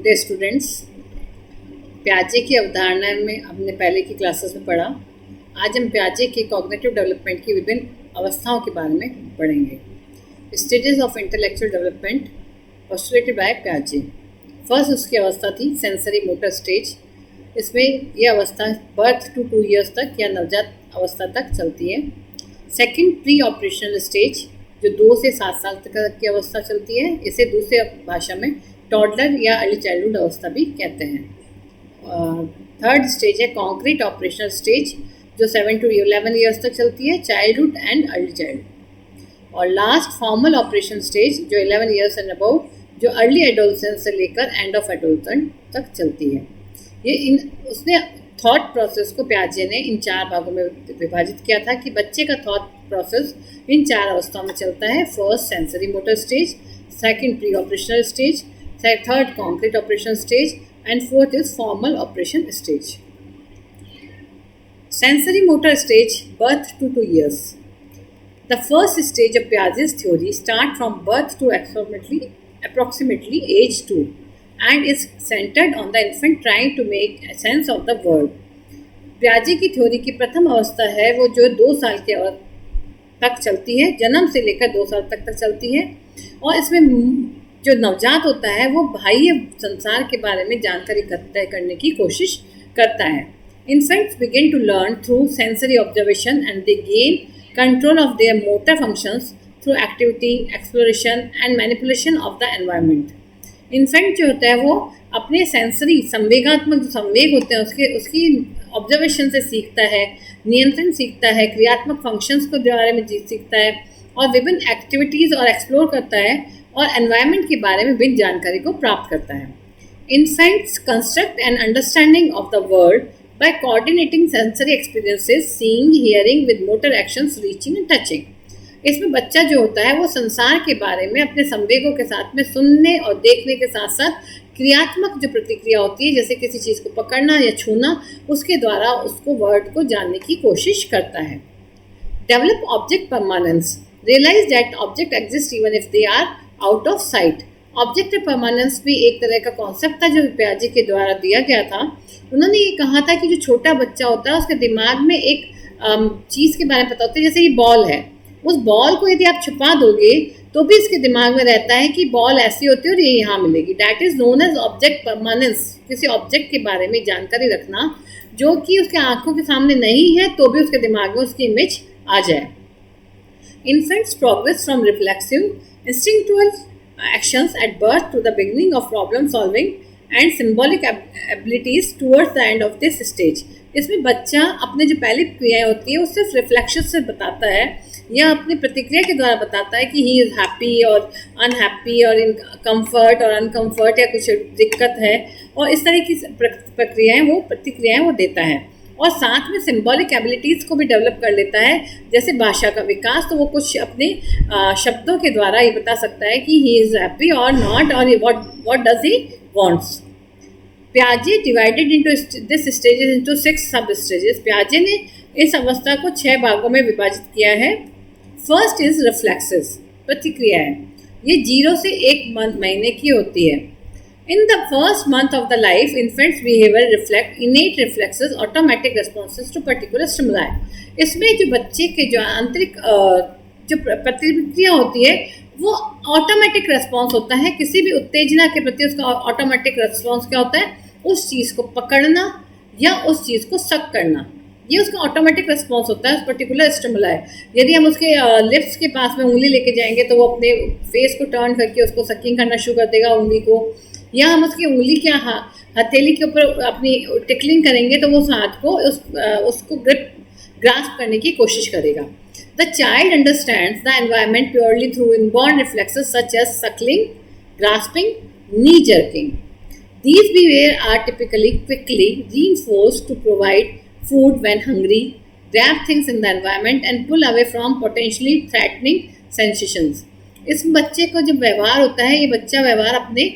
Good day students. प्याजे की अवधारणा में हमने पहले की क्लासेस में पढ़ा। आज हम प्याजे के कॉग्निटिव डेवलपमेंट की विभिन्न अवस्थाओं के बारे में पढ़ेंगे। Stages of intellectual development postulated by प्याजे। फर्स्ट उसकी अवस्था थी सेंसरी मोटर स्टेज। इसमें यह अवस्था बर्थ टू 2 ईयर्स तक या नवजात अवस्था तक चलती है। सेकंड प्री ऑपरेशनल स्टेज जो 2 से 7 साल तक की अवस्था चलती है, इसे दूसरे भाषा में टॉडलर या अर्ली चाइल्डहुड अवस्था भी कहते हैं। थर्ड स्टेज है कॉन्क्रीट ऑपरेशनल स्टेज जो 7 to 11 ईयर्स तक चलती है, चाइल्डहुड एंड अर्ली चाइल्ड। और लास्ट फॉर्मल ऑपरेशन स्टेज जो 11 ईयर्स एंड अबव, जो अर्ली एडोलसेंस से लेकर एंड ऑफ एडोलसेंट तक चलती है। ये उसने थॉट प्रोसेस को प्याजे ने इन 4 भागों में विभाजित किया था कि बच्चे का थॉट प्रोसेस इन 4 अवस्थाओं में चलता है। First sensory motor stage, second pre operational stage, third concrete operation stage, and fourth is formal operation stage. Sensory motor stage, birth to 2 years. The first stage of Piaget's theory starts from birth to approximately age 2 and is centered on the infant trying to make sense of the world. Piaget की theory की प्रथम अवस्था है वो जो 2 साल के तक चलती है, जन्म से लेकर 2 साल तक चलती है। और इसमें जो नवजात होता है वो बाह्य संसार के बारे में जानकारी इकट्ठा करने की कोशिश करता है। Infants begin to learn through sensory observation and they gain control of their motor functions through activity, exploration and manipulation of the environment. Infant जो होता है वो अपने सेंसरी संवेगात्मक जो संवेग होते हैं उसकी ऑब्जर्वेशन से सीखता है, नियंत्रण सीखता है, क्रियात्मक फंक्शंस को बारे में सीखता है और विभिन्न एक्टिविटीज़ और एक्सप्लोर करता है और एनवायरनमेंट के बारे में विभिन्न जानकारी को प्राप्त करता है। Infants construct an understanding of the world by coordinating sensory experiences, seeing, hearing with motor actions, reaching and touching. इसमें बच्चा जो होता है वो संसार के बारे में अपने संवेगों के साथ में सुनने और देखने के साथ साथ क्रियात्मक जो प्रतिक्रिया होती है, जैसे किसी चीज़ को पकड़ना या छूना, उसके द्वारा उसको वर्ड को जानने की कोशिश करता है। Develop object permanence, realize that object exist even if they are out of sight. Object permanence भी एक तरह का कॉन्सेप्ट था जो प्याजे के द्वारा दिया गया था। उन्होंने ये कहा था कि जो छोटा बच्चा होता है उसके दिमाग में एक चीज़ के बारे में पता होता है, जैसे ये बॉल है, उस बॉल को यदि आप छुपा दोगे तो भी इसके दिमाग में रहता है कि बॉल ऐसी होती है और ये यहाँ मिलेगी। That is known as object permanence. किसी ऑब्जेक्ट के बारे में जानकारी रखना जो कि उसके आँखों के सामने नहीं है तो भी उसके दिमाग में उसकी इमेज आ जाए। Infants progress from reflexive, instinctual actions at birth to the beginning of problem solving and symbolic abilities towards the end of this stage. इसमें बच्चा अपने जो पहली क्रियाएं होती है वो सिर्फ रिफ्लेक्शन से बताता है या अपनी प्रतिक्रिया के द्वारा बताता है कि ही इज़ हैप्पी और अनहैप्पी और इन कम्फर्ट और अनकम्फर्ट या कुछ दिक्कत है, और इस तरह की प्रतिक्रियाएं वो देता है। और साथ में सिंबॉलिक एबिलिटीज़ को भी डेवलप कर लेता है, जैसे भाषा का विकास। तो वो कुछ अपने शब्दों के द्वारा ये बता सकता है कि ही इज़ हैप्पी और नॉट, और व्हाट डज ही वांट्स। प्याजे divided into this stages into 6 सब स्टेजेस। प्याजे ने इस अवस्था को 6 भागों में विभाजित किया है। फर्स्ट इज रिफ्लेक्सेस, प्रतिक्रिया है। ये 0 से 1 महीने की होती है। In the first month of the life, infants' behavior reflect innate reflexes, automatic responses to particular stimuli. इसमें जो बच्चे के जो आंतरिक जो प्रतिक्रिया होती है वो ऑटोमेटिक रेस्पॉन्स होता है। किसी भी उत्तेजना के प्रति उसका ऑटोमेटिक रेस्पॉन्स क्या होता है? उस चीज़ को पकड़ना या उस चीज़ को सक करना, ये उसका ऑटोमेटिक रेस्पॉन्स होता है उस पर्टिकुलर स्टिमुलाई। यदि हम उसके लिप्स के पास में उंगली लेके जाएंगे तो वो अपने फेस को टर्न करके उसको सकिंग करना शुरू कर देगा उंगली को, या हम उसकी उंगली के हथेली के ऊपर अपनी टिकलिंग करेंगे तो वो उस हाथ को उसको ग्रास्प करने की कोशिश करेगा। The child understands the environment purely through inborn reflexes such as sucking, grasping, knee jerking. These behaviors are typically quickly reinforced to provide food when hungry, grab things in the environment and pull away from potentially threatening sensations. इस बच्चे को जो व्यवहार होता है, ये बच्चा व्यवहार अपने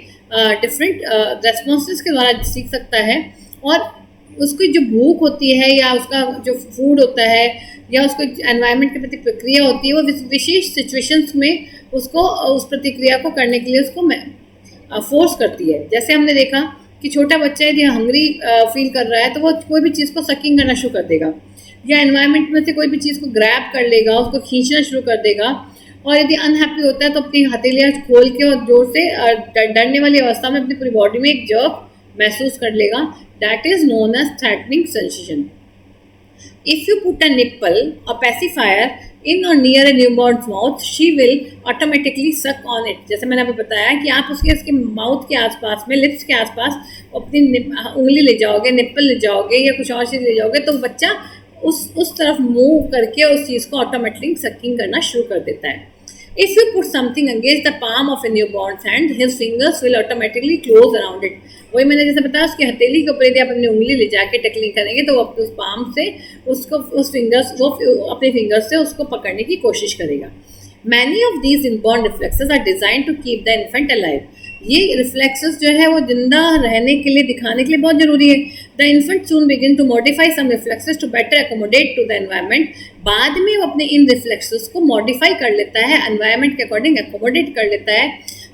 डिफरेंट रेस्पॉन्सेस के द्वारा सीख सकता है, और उसकी जो भूख होती है या उसका जो फूड होता है या उसको एनवायरनमेंट के प्रति प्रक्रिया होती है, वो विशेष सिचुएशंस में उसको उस प्रतिक्रिया को करने के लिए उसको फोर्स करती है। जैसे हमने देखा कि छोटा बच्चा यदि हंग्री फील कर रहा है तो वो कोई भी चीज़ को सकिंग करना शुरू कर देगा, या एनवायरनमेंट में से कोई भी चीज़ को ग्रैब कर लेगा, उसको खींचना शुरू कर देगा। और यदि अनहैप्पी होता है तो अपनी हथेलियाँ खोल के और जोर से डरने वाली अवस्था में अपनी पूरी बॉडी में एक जर्क महसूस कर लेगा। That is known as threatening sensation. If you put a nipple or pacifier in or near a newborn's mouth, she will automatically suck on it. जैसे मैंने अभी बताया कि आप उसके माउथ के आसपास में, लिप्स के आसपास अपनी उंगली ले जाओगे, निप्पल ले जाओगे या कुछ और चीज़ ले जाओगे तो बच्चा उस तरफ मूव करके उस चीज़ को ऑटोमेटिकली सकिंग करना शुरू कर देता है। If you put something against the palm of a newborn's hand, his fingers will automatically close around it. वही मैंने जैसे बताया, उसकी हथेली के ऊपर यदि आप अपनी उंगली ले जाके टकलिंग करेंगे तो वो उस पाम से उसको वो अपने फिंगर्स से उसको पकड़ने की कोशिश करेगा। Many of these inborn reflexes are designed to keep the infant alive. ये रिफ्लेक्सेस जो है वो जिंदा रहने के लिए, दिखाने के लिए बहुत जरूरी है। The infant soon begin to modify some reflexes to better accommodate to the environment. बाद में वो अपने इन रिफ्लेक्सेस को मॉडिफाई कर लेता है, एनवायरनमेंट के अकॉर्डिंग एकोमोडेट कर लेता है।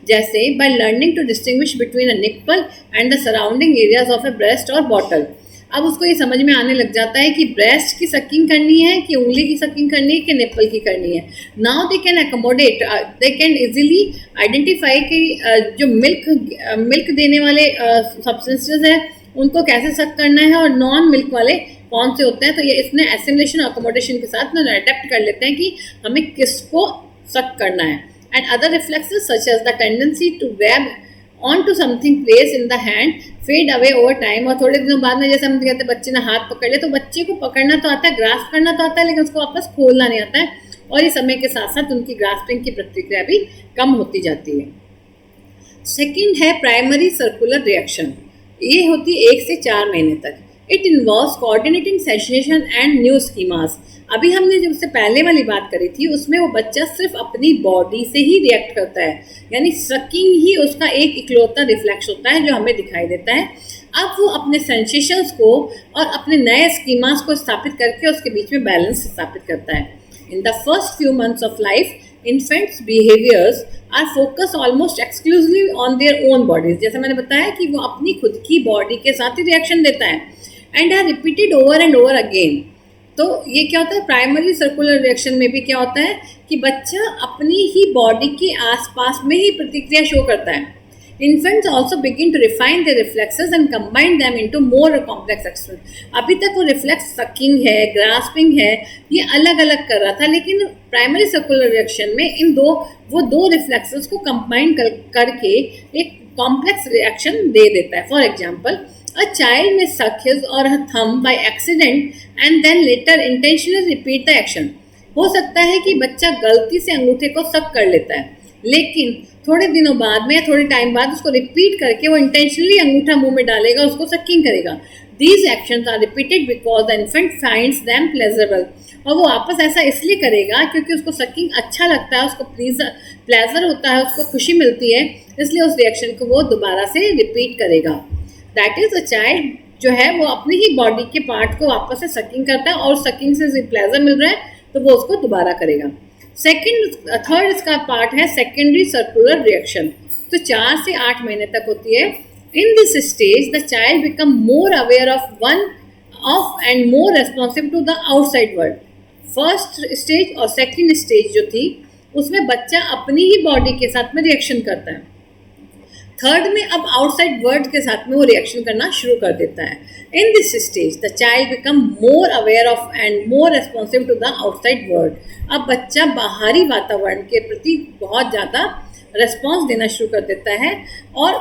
जैसे by learning to distinguish between a nipple and the surrounding areas of a breast और बॉटल। अब उसको ये समझ में आने लग जाता है कि ब्रेस्ट की सकिंग करनी है कि उंगली की सकिंग करनी है कि निप्पल की करनी है। Now they can accommodate, they can easily identify कि जो मिल्क देने वाले सब्सटेंसेस है उनको कैसे सक करना है और नॉन मिल्क वाले कौन से होते हैं। तो ये इसने एसिमुलेशन और अकोमोडेशन के साथ ना अडेप्ट कर लेते हैं कि हमें किसको सक करना है। And other reflexes such as the tendency to grab on to something place in the hand fade away over time. और थोड़े दिनों बाद में जैसे हम कहते हैं बच्चे ने हाथ पकड़ लिया, तो बच्चे को पकड़ना तो आता है, ग्रास्प करना तो आता है, लेकिन उसको वापस खोलना नहीं आता है। और ये समय के साथ साथ उनकी ग्रास्पिंग की प्रतिक्रिया भी कम होती जाती है। सेकेंड है प्राइमरी सर्कुलर रिएक्शन। ये होती है 1 से 4 महीने तक। It involves coordinating sensation and new schemas. अभी हमने जो उससे पहले वाली बात करी थी उसमें वो बच्चा सिर्फ अपनी बॉडी से ही रिएक्ट करता है, यानी सकिंग ही उसका एक इकलौता रिफ्लेक्स होता है जो हमें दिखाई देता है। अब वो अपने सेंसेशंस को और अपने नए स्कीमास को स्थापित करके उसके बीच में बैलेंस स्थापित करता है। In the first few months of life infants behaviours are focus almost exclusively on their own bodies. जैसे मैंने बताया कि वो अपनी खुद की बॉडी के साथ ही रिएक्शन देता है and are repeated over and over again. तो ये क्या होता है, प्राइमरी सर्कुलर रिएक्शन में भी क्या होता है कि बच्चा अपनी ही बॉडी के आसपास में ही प्रतिक्रिया शो करता है। Infants also begin to refine their reflexes and combine them into more complex actions. अभी तक वो रिफ्लेक्स सकिंग है, ग्रास्पिंग है, ये अलग अलग कर रहा था, लेकिन प्राइमरी सर्कुलर रिएक्शन में वो दो रिफ्लेक्सेस को कंबाइन करके एक कॉम्प्लेक्स रिएक्शन दे देता है। For example, a child may suck his or her thumb by accident and then later intentionally repeat the action. हो सकता है कि बच्चा गलती से अंगूठे को सक कर लेता है, लेकिन थोड़े दिनों बाद में या थोड़े टाइम बाद उसको रिपीट करके वो इंटेंशनली अंगूठा मुंह में डालेगा, उसको सकिंग करेगा। These actions are repeated because the infant finds them pleasurable. और वो वापस ऐसा इसलिए करेगा क्योंकि उसको सकिंग अच्छा लगता है, उसको प्लेजर होता है, उसको खुशी मिलती है, इसलिए उस रिएक्शन को वो दोबारा से रिपीट करेगा। दैट इज अ चाइल्ड जो है वो अपनी ही बॉडी के पार्ट को वापस से सकिंग करता है और सकिंग से प्लेजर मिल रहा है तो वो उसको दोबारा करेगा। थर्ड इसका पार्ट है सेकेंडरी सर्कुलर रिएक्शन, तो 4 से 8 महीने तक होती है। In this stage the child become more aware of and more responsive to the outside world. First stage और सेकेंड स्टेज जो थी उसमें बच्चा अपनी ही बॉडी के साथ में रिएक्शन करता है। थर्ड में अब आउटसाइड वर्ल्ड के साथ में वो रिएक्शन करना शुरू कर देता है। In this stage the child become more aware of and more responsive to the outside world. अब बच्चा बाहरी वातावरण के प्रति बहुत ज़्यादा रेस्पॉन्स देना शुरू कर देता है और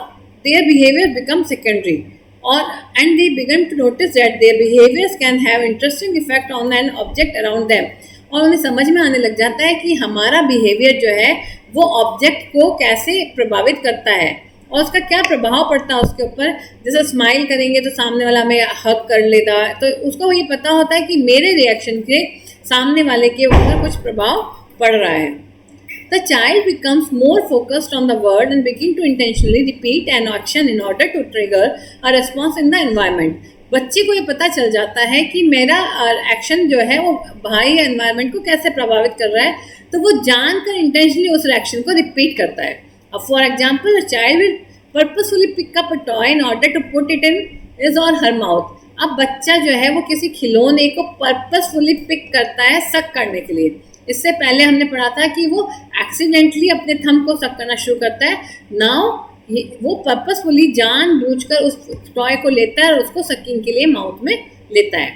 देयर बिहेवियर बिकम सेकेंडरी और and they began to notice that their behaviours can have interesting effect on an object around them. और उन्हें समझ में आने लग जाता है कि हमारा बिहेवियर जो है वो ऑब्जेक्ट को कैसे प्रभावित करता है और उसका क्या प्रभाव पड़ता है उसके ऊपर। जैसे स्माइल करेंगे तो सामने वाला हमें हग कर लेता है, तो उसको ये पता होता है कि मेरे रिएक्शन के सामने वाले के ऊपर कुछ प्रभाव पड़ रहा है। The child becomes more focused on the word and begin to intentionally repeat an action in order to trigger a response in the environment. बच्चे को ये पता चल जाता है कि मेरा एक्शन जो है वो बाहरी एनवायरनमेंट को कैसे प्रभावित कर रहा है, तो वो जानकर इंटेंशनली उस एक्शन को रिपीट करता है। For example, a child will purposefully pick up a toy in order to put it in his or her mouth. अब बच्चा जो है वो किसी खिलौने को पर्पसफुली पिक करता है सक करने के लिए। इससे पहले हमने पढ़ा था कि वो एक्सीडेंटली अपने थंब को सक करना शुरू करता है। नाउ वो पर्पसफुली जानबूझकर उस टॉय को लेता है और उसको सकिंग के लिए माउथ में लेता है।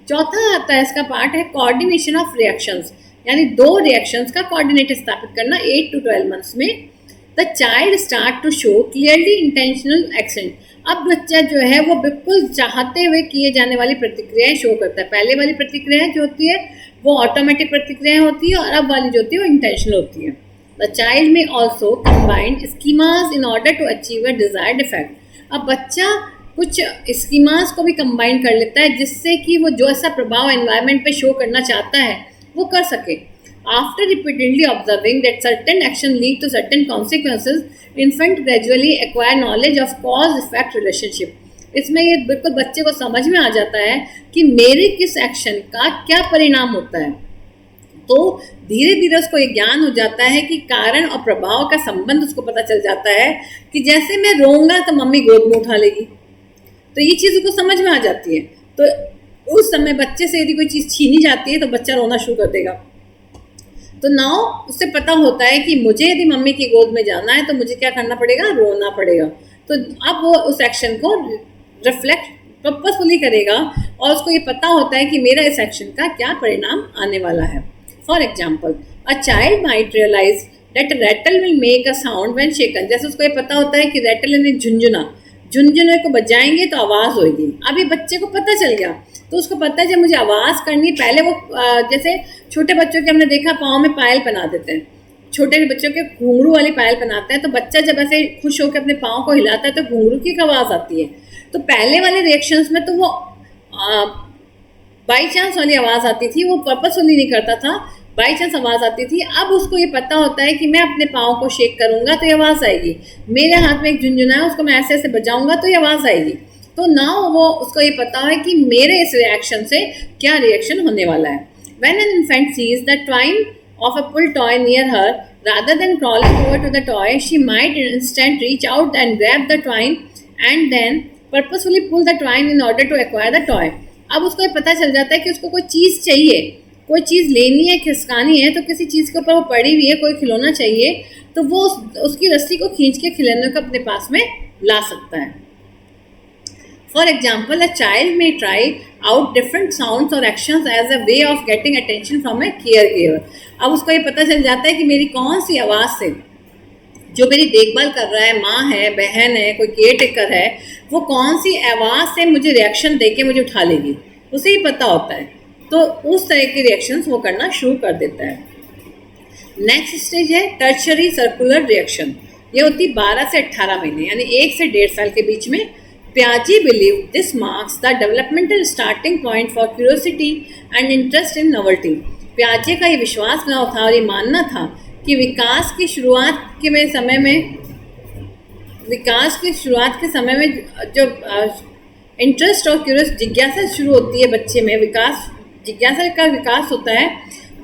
चौथा आता है इसका पार्ट है कोऑर्डिनेशन ऑफ रिएक्शंस, यानी दो रिएक्शंस का कोऑर्डिनेट स्थापित करना 8 to 12 मंथ्स में। The child start to show clearly intentional action. अब बच्चा जो है वो बिल्कुल चाहते हुए किए जाने वाली प्रतिक्रियाएं शो करता है। पहले वाली प्रतिक्रियाएं जो होती है वो ऑटोमेटिक प्रतिक्रियाएं होती है और अब वाली जो होती है वो इंटेंशनल होती है। The child may also combined schemas in order to achieve a desired effect. अब बच्चा कुछ स्कीमास को भी कंबाइन कर लेता है जिससे कि वो जो ऐसा प्रभाव एनवायरनमेंट पे शो करना चाहता है वो कर सके। After repeatedly observing that certain action lead to certain consequences, infant gradually acquire knowledge of cause effect relationship. इसमें ये बिल्कुल बच्चे को समझ में आ जाता है कि मेरे किस एक्शन का क्या परिणाम होता है। तो धीरे धीरे उसको ये ज्ञान हो जाता है कि कारण और प्रभाव का संबंध उसको पता चल जाता है कि जैसे मैं रोऊंगा तो मम्मी गोद में उठा लेगी, तो ये चीज़ उसको समझ में आ जाती है। तो उस समय बच्चे से यदि कोई चीज़ छीनी जाती है तो बच्चा रोना शुरू कर देगा। तो नाउ उससे पता होता है कि मुझे यदि मम्मी की गोद में जाना है तो मुझे क्या करना पड़ेगा, रोना पड़ेगा। तो अब वो उस एक्शन को रिफ्लेक्ट पर्पसफुली करेगा और उसको ये पता होता है कि मेरा इस एक्शन का क्या परिणाम आने वाला है। For example, a child might realise that rattle will make a sound when shaken. जैसे उसको ये पता होता है कि रैटल यानी झुंझुने को बजाएंगे तो आवाज़ होगी। अभी बच्चे को पता चल गया, तो उसको पता है जब मुझे आवाज़ करनी, पहले वो जैसे छोटे बच्चों के हमने देखा पाँव में पायल पहना देते हैं, छोटे बच्चों के घुंघरू वाली पायल पहनाते हैं। तो बच्चा जब ऐसे खुश होकर अपने पाँव को हिलाता है तो घुंघरू की एक आवाज़ आती है। तो पहले वाले रिएक्शंस में तो वो बाई चांस वाली आवाज़ आती थी, वो पर्पसफुली नहीं करता था, बाई चांस आवाज़ आती थी। अब उसको ये पता होता है कि मैं अपने पाँव को शेक करूँगा तो ये आवाज़ आएगी, मेरे हाथ में एक झुंझुना है उसको मैं ऐसे ऐसे बजाऊँगा तो ये आवाज़ आएगी। तो नाउ वो उसको ये पता है कि मेरे इस रिएक्शन से क्या रिएक्शन होने वाला है। When an infant sees the twine of a pull toy near her rather than crawling over to the toy, she might instead reach out and grab the twine and then purposefully pull the twine in order to acquire the toy. अब उसको ये पता चल जाता है कि उसको कोई चीज़ चाहिए, कोई चीज़ लेनी है, खिसकानी है, तो किसी चीज़ के ऊपर वो पड़ी हुई है, कोई खिलौना चाहिए, तो वो उसकी रस्सी को खींच के खिलौने को अपने पास में ला सकता है। For example, a child may try out different sounds or actions as a way of getting attention from a caregiver. अब उसको ये पता चल जाता है कि मेरी कौन सी आवाज़ से जो मेरी देखभाल कर रहा है, माँ है, बहन है, कोई केयर टेकर है, वो कौन सी आवाज़ से मुझे रिएक्शन दे के मुझे उठा लेगी, उसे ही पता होता है। तो उस तरह के रिएक्शंस वो करना शुरू कर देता है। नेक्स्ट स्टेज है टर्शरी सर्कुलर रिएक्शन। ये होती 12 से 18 महीने यानी 1 से 1.5 साल के बीच में। Piaget believed this marks the developmental starting point for curiosity and interest in novelty. Piaget का ये विश्वास था और ये मानना था कि विकास की शुरुआत के समय में जो इंटरेस्ट और क्यूरियस जिज्ञासा शुरू होती है बच्चे में, जिज्ञासा का विकास होता है,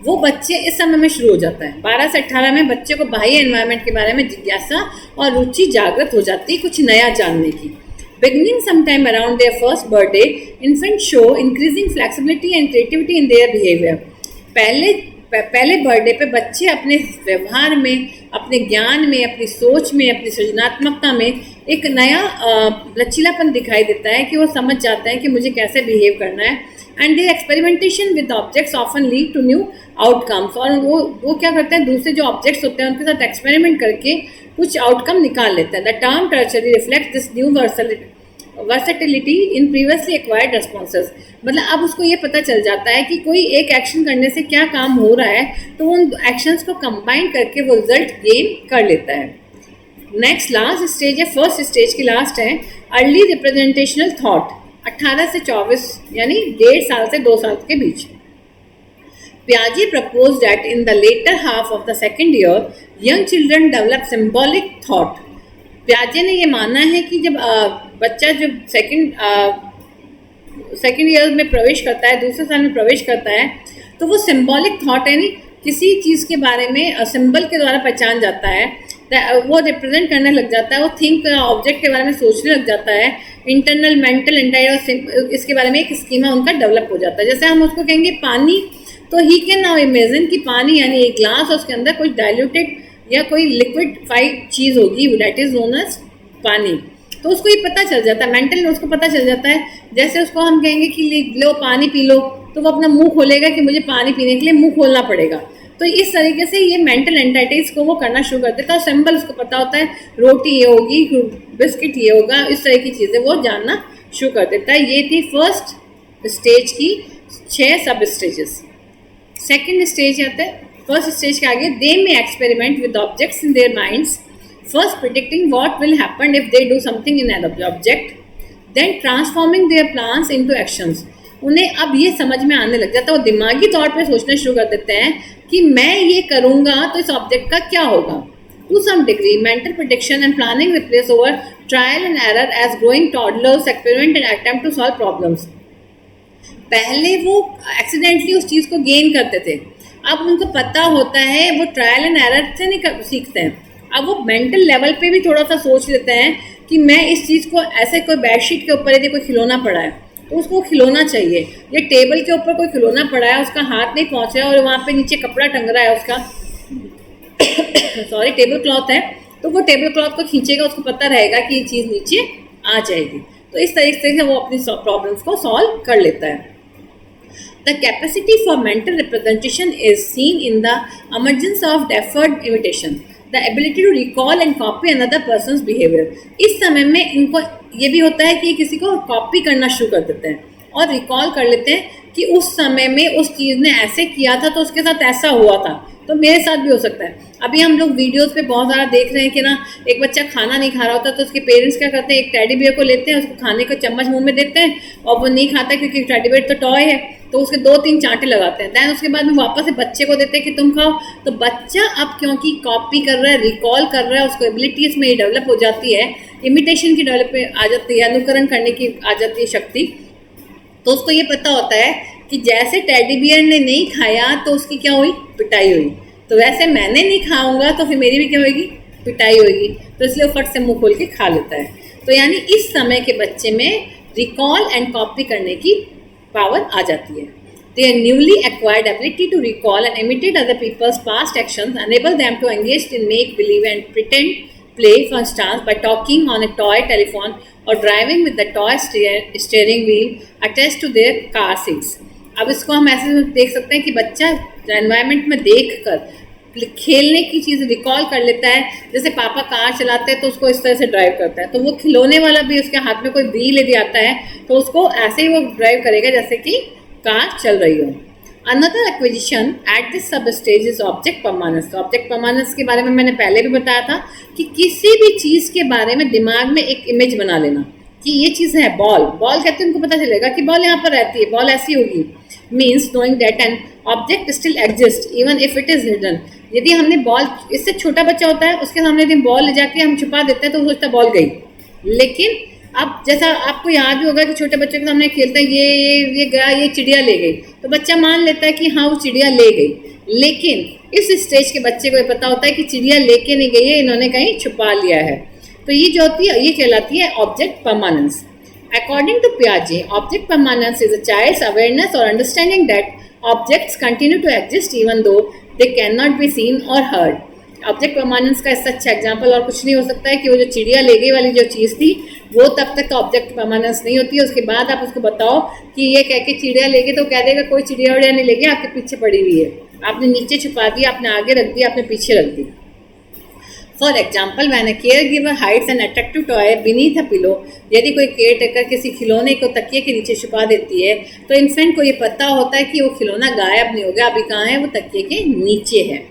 वो बच्चे इस समय में शुरू हो जाता है। 12 से 18 में बच्चे को बाह्य एनवायरनमेंट के बारे में जिज्ञासा और रुचि जागृत हो जाती है कुछ नया जानने की। Beginning sometime around their first birthday, infants show increasing flexibility and creativity in their behavior. पहले बर्थडे पे बच्चे अपने व्यवहार में, अपने ज्ञान में, अपनी सोच में, अपनी सृजनात्मकता में एक नया लचीलापन दिखाई देता है कि वो समझ जाते हैं कि मुझे कैसे बिहेव करना है। And their experimentation with objects often lead to new outcomes. और वो क्या करते हैं, दूसरे जो ऑब्जेक्ट्स होते हैं उनके साथ एक्सपेरिमेंट करके कुछ आउटकम निकाल लेते हैं। The term tertiary reflect this new versatility in previously acquired responses. मतलब अब उसको ये पता चल जाता है कि कोई एक एक्शन करने से क्या काम हो रहा है, तो उन एक्शंस को कंबाइन करके वो रिजल्ट गेन कर लेता है। नेक्स्ट लास्ट स्टेज है, फर्स्ट स्टेज की लास्ट है अर्ली रिप्रेजेंटेशनल थॉट। 18 से 24 यानी 1.5 साल से 2 साल के बीच। Piaget proposed that in the later half of the second year, young children develop symbolic thought. Piaget ने ये माना है कि जब बच्चा जब सेकेंड ईयर में प्रवेश करता है, दूसरे साल में प्रवेश करता है, तो वो सिंबॉलिक थॉट यानी किसी चीज़ के बारे में सिंबल के द्वारा पहचान जाता है। वो रिप्रेजेंट करने लग जाता है, वो थिंक ऑब्जेक्ट के बारे में सोचने लग जाता है, इंटरनल मेंटल एंटायर इसके बारे में एक स्कीमा उनका डेवलप हो जाता है। जैसे हम उसको कहेंगे पानी, तो ही कैन नाउ इमेजिन कि पानी यानी एक ग्लास और उसके अंदर कोई डाइल्यूटेड या कोई लिक्विडफाइड चीज़ होगी, दैट इज नोन एज पानी। तो उसको ये पता चल जाता है, मेंटल उसको पता चल जाता है। जैसे उसको हम कहेंगे कि लो पानी पी लो, तो वो अपना मुंह खोलेगा कि मुझे पानी पीने के लिए मुंह खोलना पड़ेगा। तो इस तरीके से ये मेंटल एंटाइटीज को वो करना शुरू कर देता है। और सिंबल उसको पता होता है, रोटी ये होगी, बिस्किट ये होगा, इस तरह की चीज़ें वो जानना शुरू कर देता है। ये थी फर्स्ट स्टेज की 6 सब स्टेजेस। सेकेंड स्टेज आता है, फर्स्ट स्टेज के आगे, they may experiment with objects in their minds, first predicting what will happen if they do something in an object, then transforming their plans into actions. उन्हें अब ये समझ में आने लग जाता है, वो दिमागी तौर पे सोचना शुरू कर देते हैं कि मैं ये करूँगा तो इस ऑब्जेक्ट का क्या होगा। To some degree mental prediction and planning replace over trial and error as growing toddlers experiment and attempt to solve problems. पहले वो एक्सीडेंटली उस चीज़ को गेन करते थे, अब उनको पता होता है, वो ट्रायल एंड एरर से नहीं सीखते हैं। अब वो मेंटल लेवल पे भी थोड़ा सा सोच लेते हैं कि मैं इस चीज़ को ऐसे, कोई बेडशीट के ऊपर यदि कोई खिलौना पड़ा है तो उसको खिलौना चाहिए, ये टेबल के ऊपर कोई खिलौना पड़ा है, उसका हाथ नहीं पहुँच रहा है और वहाँ पे नीचे कपड़ा टंग रहा है उसका सॉरी टेबल क्लॉथ है, तो वो टेबल क्लॉथ को खींचेगा, उसको पता रहेगा कि ये चीज़ नीचे आ जाएगी। तो इस तरीके से वो अपनी प्रॉब्लम्स को सॉल्व कर लेता है। The capacity for mental representation is seen in the emergence of deferred imitation, the ability to recall and copy another person's behavior. इस समय में इनको ये भी होता है कि किसी को कॉपी करना शुरू कर देते हैं और रिकॉल कर लेते हैं कि उस समय में उस चीज़ ने ऐसे किया था तो उसके साथ ऐसा हुआ था, तो मेरे साथ भी हो सकता है। अभी हम लोग वीडियोस पे बहुत ज़्यादा देख रहे हैं कि ना, एक बच्चा खाना नहीं खा रहा होता तो उसके पेरेंट्स क्या करते हैं, एक टेडी बियर को लेते हैं, उसको खाने का चम्मच मुंह में देते हैं और वो नहीं खाता क्योंकि टेडी बियर तो टॉय है, तो उसके 2-3 चांटे लगाते हैं। दैन उसके बाद में वापस से बच्चे को देते हैं कि तुम खाओ। तो बच्चा अब क्योंकि कॉपी कर रहा है, रिकॉल कर रहा है, उसको एबिलिटी इसमें डेवलप हो जाती है, इमिटेशन की डेवलप आ जाती है, अनुकरण करने की आ जाती है शक्ति। तो उसको ये पता होता है कि जैसे टेडी बियर ने नहीं खाया तो उसकी क्या हुई, पिटाई हुई, तो वैसे मैंने नहीं खाऊंगा तो फिर मेरी भी क्या होगी, पिटाई होगी। तो इसलिए वो फट से मुंह खोल के खा लेता है। तो यानी इस समय के बच्चे में रिकॉल एंड कॉपी करने की पावर आ जाती है। Their newly acquired ability to recall and imitate other people's past actions enable them to engage in make-believe and pretend play, for instance, by talking on a toy telephone or driving with the toy steering wheel attached to their car seats. अब इसको हम ऐसे देख सकते हैं कि बच्चा environment में देख कर खेलने की चीज़ रिकॉल कर लेता है। जैसे पापा कार चलाते हैं तो उसको इस तरह से ड्राइव करता है, तो वो खिलौने वाला भी उसके हाथ में कोई व्हील यदि आता है तो उसको ऐसे ही वो ड्राइव करेगा जैसे कि कार चल रही हो। अनदर एक्विजिशन एट दिस सब stage is object permanence. Object permanence के बारे में मैंने पहले भी बताया था कि किसी भी चीज़ के बारे में दिमाग में एक इमेज बना लेना कि ये चीज़ है, बॉल कहते हैं, उनको पता चलेगा कि बॉल यहाँ पर रहती है, बॉल ऐसी होगी। Means knowing that an object still exist even if it is hidden. यदि हमने बॉल, इससे छोटा बच्चा होता है उसके सामने यदि बॉल ले जाके हम छुपा देते हैं तो वो सोचता बॉल गई, लेकिन अब जैसा आपको याद भी होगा कि छोटे बच्चे के सामने खेलता है, ये गया, ये चिड़िया ले गई, तो बच्चा मान लेता है कि हाँ वो चिड़िया ले गई। लेकिन इस स्टेज के बच्चे को ये पता होता है कि चिड़िया लेके नहीं गई है, इन्होंने कहीं छुपा लिया है। तो ये जो होती है, ये कहलाती है object permanence. According to Piaget, object permanence is a child's awareness or understanding that objects continue to exist even though they cannot be seen or heard. Object permanence का इससे अच्छा एग्जाम्पल और कुछ नहीं हो सकता है कि वो जो चिड़िया ले गई वाली जो चीज़ थी वो तब तक तो ऑब्जेक्ट परमानेंस नहीं होती है। उसके बाद आप उसको बताओ कि ये कह के चिड़िया ले गई तो कह देगा कोई चिड़िया उड़िया नहीं ले गई, आपके पीछे पड़ी हुई है, आपने नीचे छुपा दिया, आपने आगे रख दिया, आपने पीछे रख दी। For example, when a caregiver hides an attractive toy beneath a pillow, यदि कोई केयर टेकर किसी खिलौने को तकिए के नीचे छुपा देती है तो इन्फेंट को ये पता होता है कि वो खिलौना गायब नहीं हो गया, अभी कहाँ है, वो तकिए के नीचे है।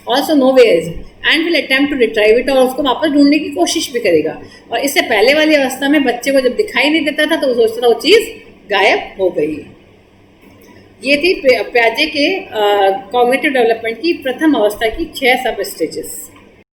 Also know ways and will attempt to retrieve it, और उसको वापस ढूंढने की कोशिश भी करेगा। और इससे पहले वाली अवस्था में बच्चे को जब दिखाई नहीं देता था तो वो सोचता था वो चीज़ गायब हो गई। ये थी प्याजे के कॉग्निटिव डेवलपमेंट की प्रथम अवस्था की 6 सब स्टेजेस।